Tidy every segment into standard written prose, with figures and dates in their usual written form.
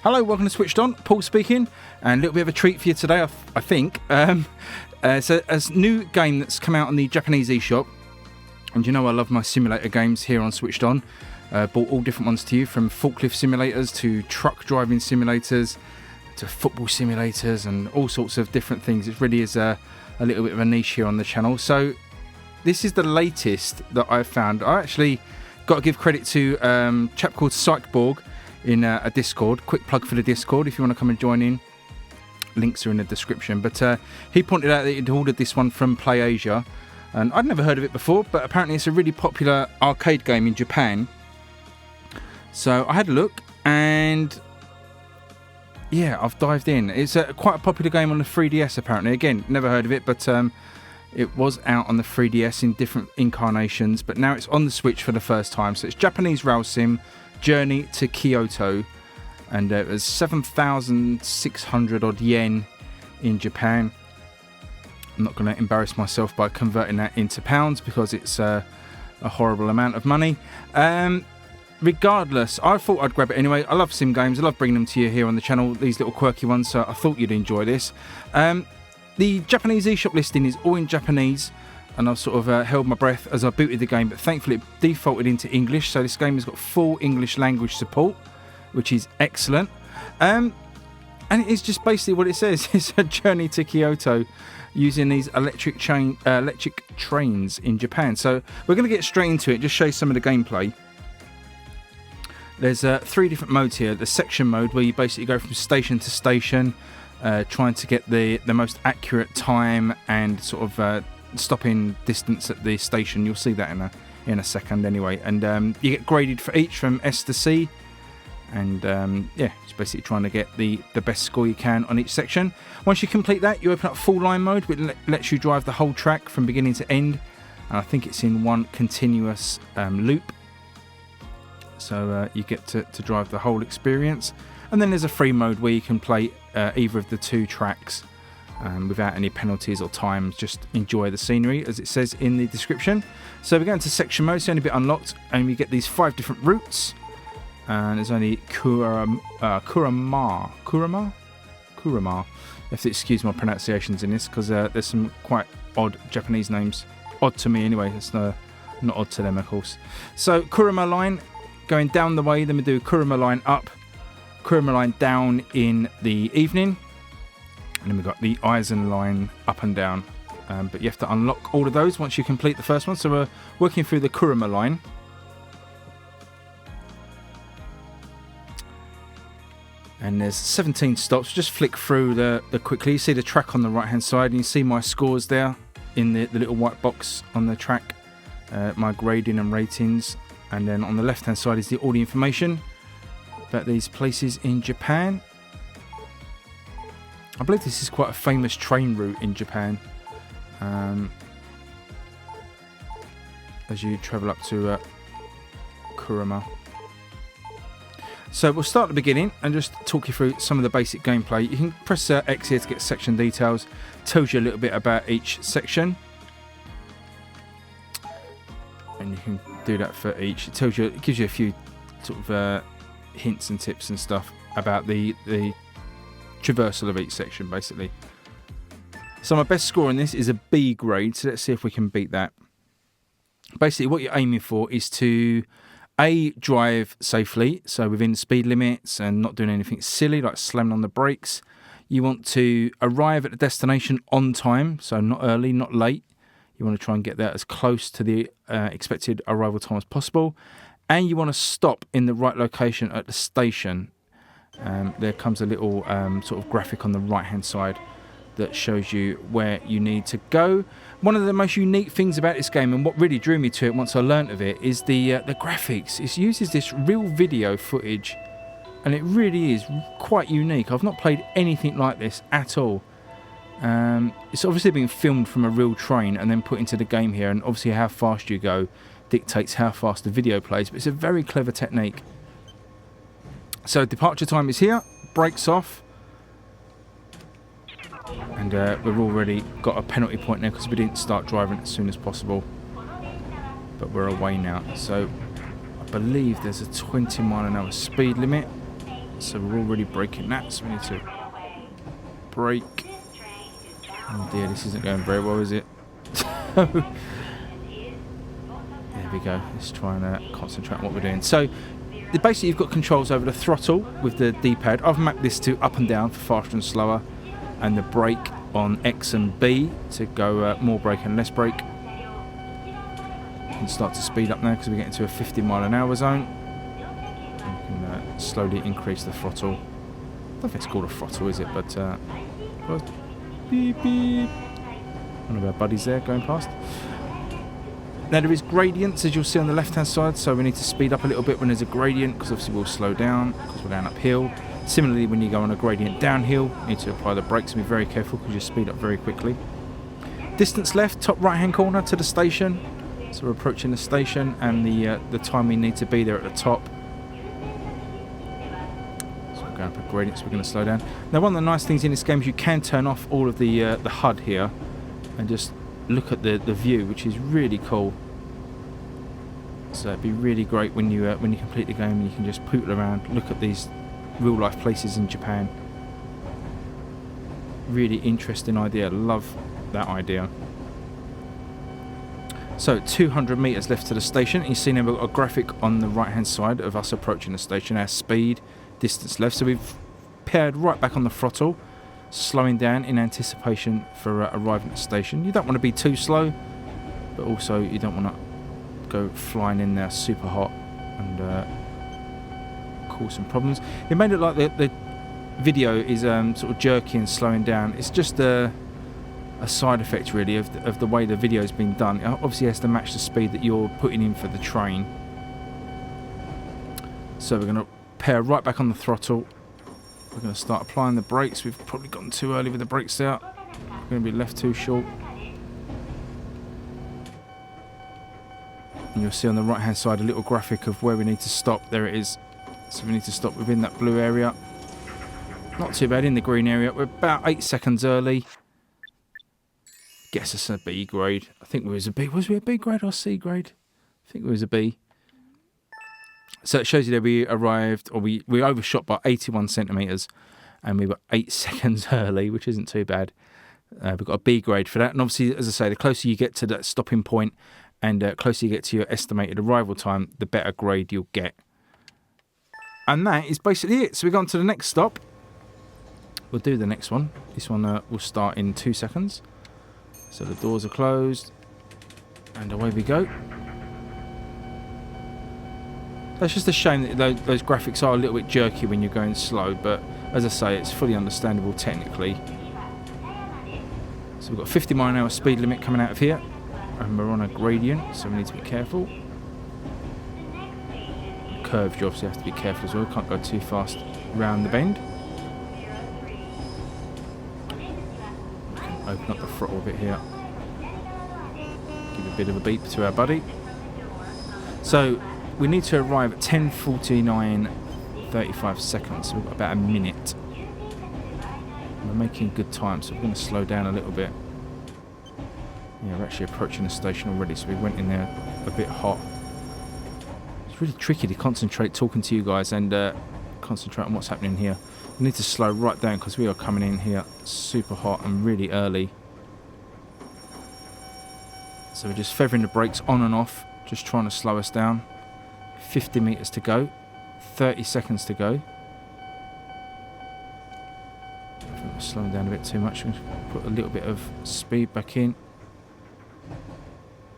Hello, welcome to Switched On. Paul speaking, and a little bit of a treat for you today, I think. It's a new game that's come out on the Japanese eShop, and you know I love my simulator games here on Switched On. Bought all different ones to you, from forklift simulators to truck driving simulators to football simulators and all sorts of different things. It really is a little bit of a niche here on the channel. So this is the latest that I've found. I actually got to give credit to a chap called Psychborg in a Discord. Quick plug for the Discord if you want to come and join in. Links are in the description. But he pointed out that he'd ordered this one from PlayAsia, and I'd never heard of it before, but apparently it's a really popular arcade game in Japan. So I had a look, and yeah, I've dived in. It's quite a popular game on the 3DS apparently. Again, never heard of it, but it was out on the 3DS in different incarnations, but now it's on the Switch for the first time. So it's Japanese rail sim, Journey to Kyoto, and it was 7,600 odd yen in Japan. I'm not going to embarrass myself by converting that into pounds because it's a horrible amount of money. Regardless, I thought I'd grab it anyway. I love sim games. I love bringing them to you here on the channel, these little quirky ones, so I thought you'd enjoy this. The Japanese eShop listing is all in Japanese, and I've sort of held my breath as I booted the game, but thankfully it defaulted into English, so this game has got full English language support, which is excellent. And it is just basically what it says. It's a journey to Kyoto using these electric trains in Japan. So we're going to get straight into it, just show you some of the gameplay. There's 3 different modes here. The section mode, where you basically go from station to station, trying to get the most accurate time and sort of stopping distance at the station. You'll see that in a second anyway. And you get graded for each from S to C. And yeah, it's basically trying to get the best score you can on each section. Once you complete that, you open up full line mode, which lets you drive the whole track from beginning to end. And I think it's in one continuous loop. So you get to drive the whole experience. And then there's a free mode where you can play either of the 2 tracks without any penalties or times. Just enjoy the scenery, as it says in the description. So we're going to section mode, it's the only bit unlocked, and we get these 5 different routes. And there's only Kurama. You have to excuse my pronunciations in this, because there's some quite odd Japanese names. Odd to me anyway, it's not odd to them of course. So Kurama line, going down the way, then we do Kurama line up, Kurama line down in the evening, and then we've got the Eisen line up and down. But you have to unlock all of those once you complete the first one. So we're working through the Kurama line. And there's 17 stops. Just flick through the quickly. You see the track on the right hand side, and you see my scores there in the little white box on the track, my grading and ratings. And then on the left hand side is all the information about these places in Japan. I believe this is quite a famous train route in Japan, as you travel up to Kurama. So we'll start at the beginning and just talk you through some of the basic gameplay. You can press X here to get section details. Tells you a little bit about each section, and you can do that for each. It gives you a few sort of hints and tips and stuff about the traversal of each section basically. So my best score in this is a B grade, so let's see if we can beat that. Basically what you're aiming for is to drive safely, so within speed limits and not doing anything silly like slamming on the brakes. You want to arrive at the destination on time, so not early, not late. You want to try and get there as close to the expected arrival time as possible. And you want to stop in the right location at the station. There comes a little sort of graphic on the right hand side that shows you where you need to go. One of the most unique things about this game, and what really drew me to it once I learnt of it, is the graphics. It uses this real video footage, and it really is quite unique. I've not played anything like this at all. It's obviously been filmed from a real train and then put into the game here, and obviously how fast you go dictates how fast the video plays, but it's a very clever technique. So departure time is here, brakes off, and we've already got a penalty point there because we didn't start driving as soon as possible, but we're away now. So I believe there's a 20 mile an hour speed limit, So we're already braking that, so we need to brake. Oh dear, this isn't going very well, is it? There we go. Let's try and concentrate on what we're doing. So basically you've got controls over the throttle with the D-pad. I've mapped this to up and down for faster and slower, and the brake on X and B to go more brake and less brake. You can start to speed up now because we're getting to a 50-mile-an-hour zone. And we can slowly increase the throttle. I don't think it's called a throttle, is it? But beep beep. One of our buddies there going past. Now there is gradients, as you'll see on the left hand side, so we need to speed up a little bit when there's a gradient, because obviously we'll slow down because we're going uphill. Similarly, when you go on a gradient downhill, you need to apply the brakes and be very careful because you speed up very quickly. Distance left, top right hand corner to the station. So we're approaching the station and the time we need to be there at the top. So we're going up a gradient, so we're going to slow down. Now one of the nice things in this game is you can turn off all of the HUD here and just look at the view, which is really cool. So it'd be really great when you complete the game and you can just pootle around, look at these real life places in Japan. Really interesting idea. Love that idea. So 200 meters left to the station. You see now we've got a graphic on the right hand side of us approaching the station, our speed, distance left. So we've paired right back on the throttle, slowing down in anticipation for arriving at the station. You don't want to be too slow, but also you don't want to go flying in there super hot and cause some problems. It made it like the video is sort of jerky and slowing down. It's just a side effect really of the way the video has been done. It obviously has to match the speed that you're putting in for the train. So we're going to pair right back on the throttle. We're going to start applying the brakes. We've probably gotten too early with the brakes out. We're going to be left too short. And you'll see on the right hand side a little graphic of where we need to stop. There it is. So we need to stop within that blue area. Not too bad in the green area. We're about 8 seconds early. Guess it's a B grade. I think we was a B. Was we a B grade or C grade? I think it was a B. So it shows you that we arrived, or we overshot by 81 centimetres, and we were 8 seconds early, which isn't too bad. We've got a B grade for that. And obviously, as I say, the closer you get to that stopping point and closer you get to your estimated arrival time, the better grade you'll get. And that is basically it. So we've gone to the next stop. We'll do the next one. This one will start in 2 seconds. So the doors are closed, and away we go. That's just a shame that those graphics are a little bit jerky when you're going slow, but as I say, it's fully understandable technically. So we've got 50-mile-an-hour speed limit coming out of here, and we're on a gradient, so we need to be careful. Curved, you obviously have to be careful as well, can't go too fast round the bend. Open up the throttle a bit here. Give a bit of a beep to our buddy. So we need to arrive at 10:49:35 seconds. So we've got about a minute. We're making good time, so we're going to slow down a little bit. Yeah, we're actually approaching the station already, so we went in there a bit hot. It's really tricky to concentrate talking to you guys and concentrate on what's happening here. We need to slow right down because we are coming in here super hot and really early. So we're just feathering the brakes on and off, just trying to slow us down. 50 meters to go, 30 seconds to go. I think we're slowing down a bit too much. I'm going to put a little bit of speed back in.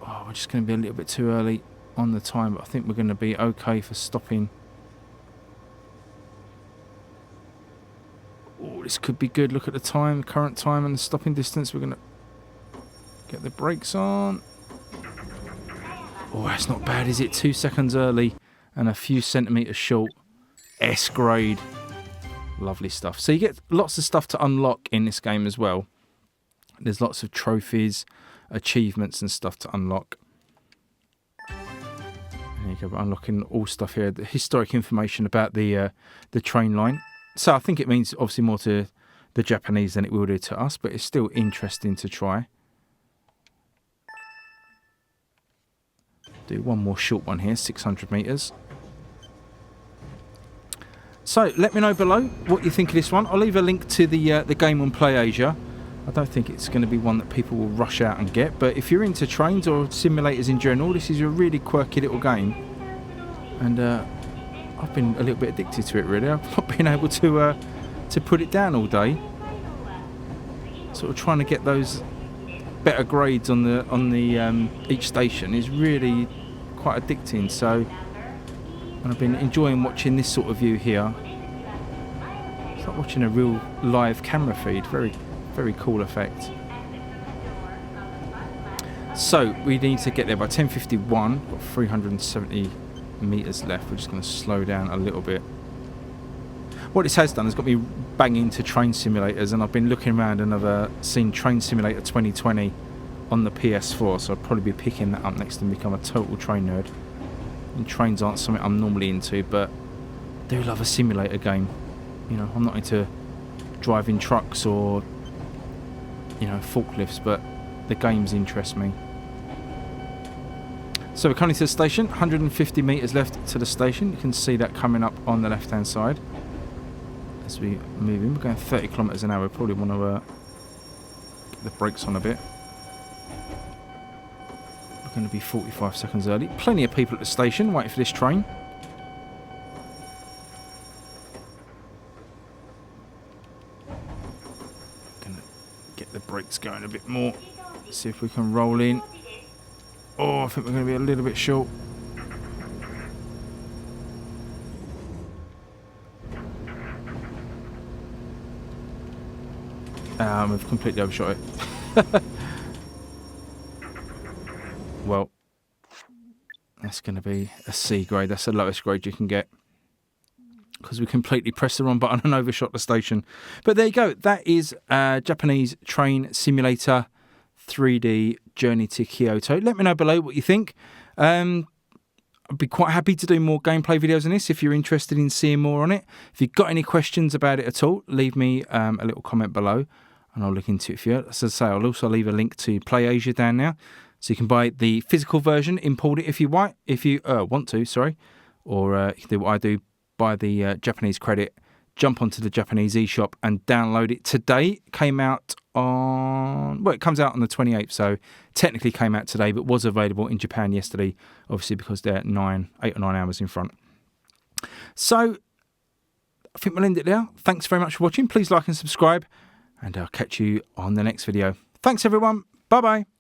Oh, we're just going to be a little bit too early on the time, but I think we're going to be okay for stopping. Oh, this could be good. Look at the time, current time and the stopping distance. We're going to get the brakes on. Oh, that's not bad, is it? 2 seconds early and a few centimetres short. S grade. Lovely stuff. So you get lots of stuff to unlock in this game as well. There's lots of trophies, achievements and stuff to unlock. There you go, we're unlocking all stuff here. The historic information about the train line. So I think it means obviously more to the Japanese than it will do to us, but it's still interesting to try. Do one more short one here, 600 meters. So let me know below what you think of this one. I'll leave a link to the game on PlayAsia. I don't think it's going to be one that people will rush out and get, but if you're into trains or simulators in general, this is a really quirky little game. And I've been a little bit addicted to it, really. I've not been able to put it down all day. Sort of trying to get those better grades on the each station is really quite addicting. So, and I've been enjoying watching this sort of view here. It's like watching a real live camera feed. Very, very cool effect. So we need to get there by 10:51. Got 370 meters left. We're just going to slow down a little bit. What this has done has got me banging to train simulators, and I've been looking around and I've seen Train Simulator 2020 on the PS4, so I'll probably be picking that up next and become a total train nerd. And trains aren't something I'm normally into, but I do love a simulator game. You know, I'm not into driving trucks or, you know, forklifts, but the games interest me. So we're coming to the station, 150 metres left to the station. You can see that coming up on the left hand side as we move in. We're going 30 kilometres an hour. We probably want to get the brakes on a bit. We're going to be 45 seconds early. Plenty of people at the station waiting for this train. Going to get the brakes going a bit more. See if we can roll in. Oh, I think we're going to be a little bit short. We've completely overshot it. Well, that's going to be a C grade. That's the lowest grade you can get, because we completely pressed the wrong button and overshot the station. But there you go. That is Japanese Train Simulator 3D Journey to Kyoto. Let me know below what you think. I'd be quite happy to do more gameplay videos on this if you're interested in seeing more on it. If you've got any questions about it at all, leave me a little comment below and I'll look into it for you. As I say, I'll also leave a link to PlayAsia down now, so you can buy the physical version, import it if you want to, sorry, or you can do what I do, buy the Japanese credit, jump onto the Japanese eShop and download it today. It came out on, well, it comes out on the 28th, so technically came out today, but was available in Japan yesterday, obviously because they're 8 or 9 hours in front. So I think we'll end it there. Thanks very much for watching. Please like and subscribe, and I'll catch you on the next video. Thanks everyone. Bye bye.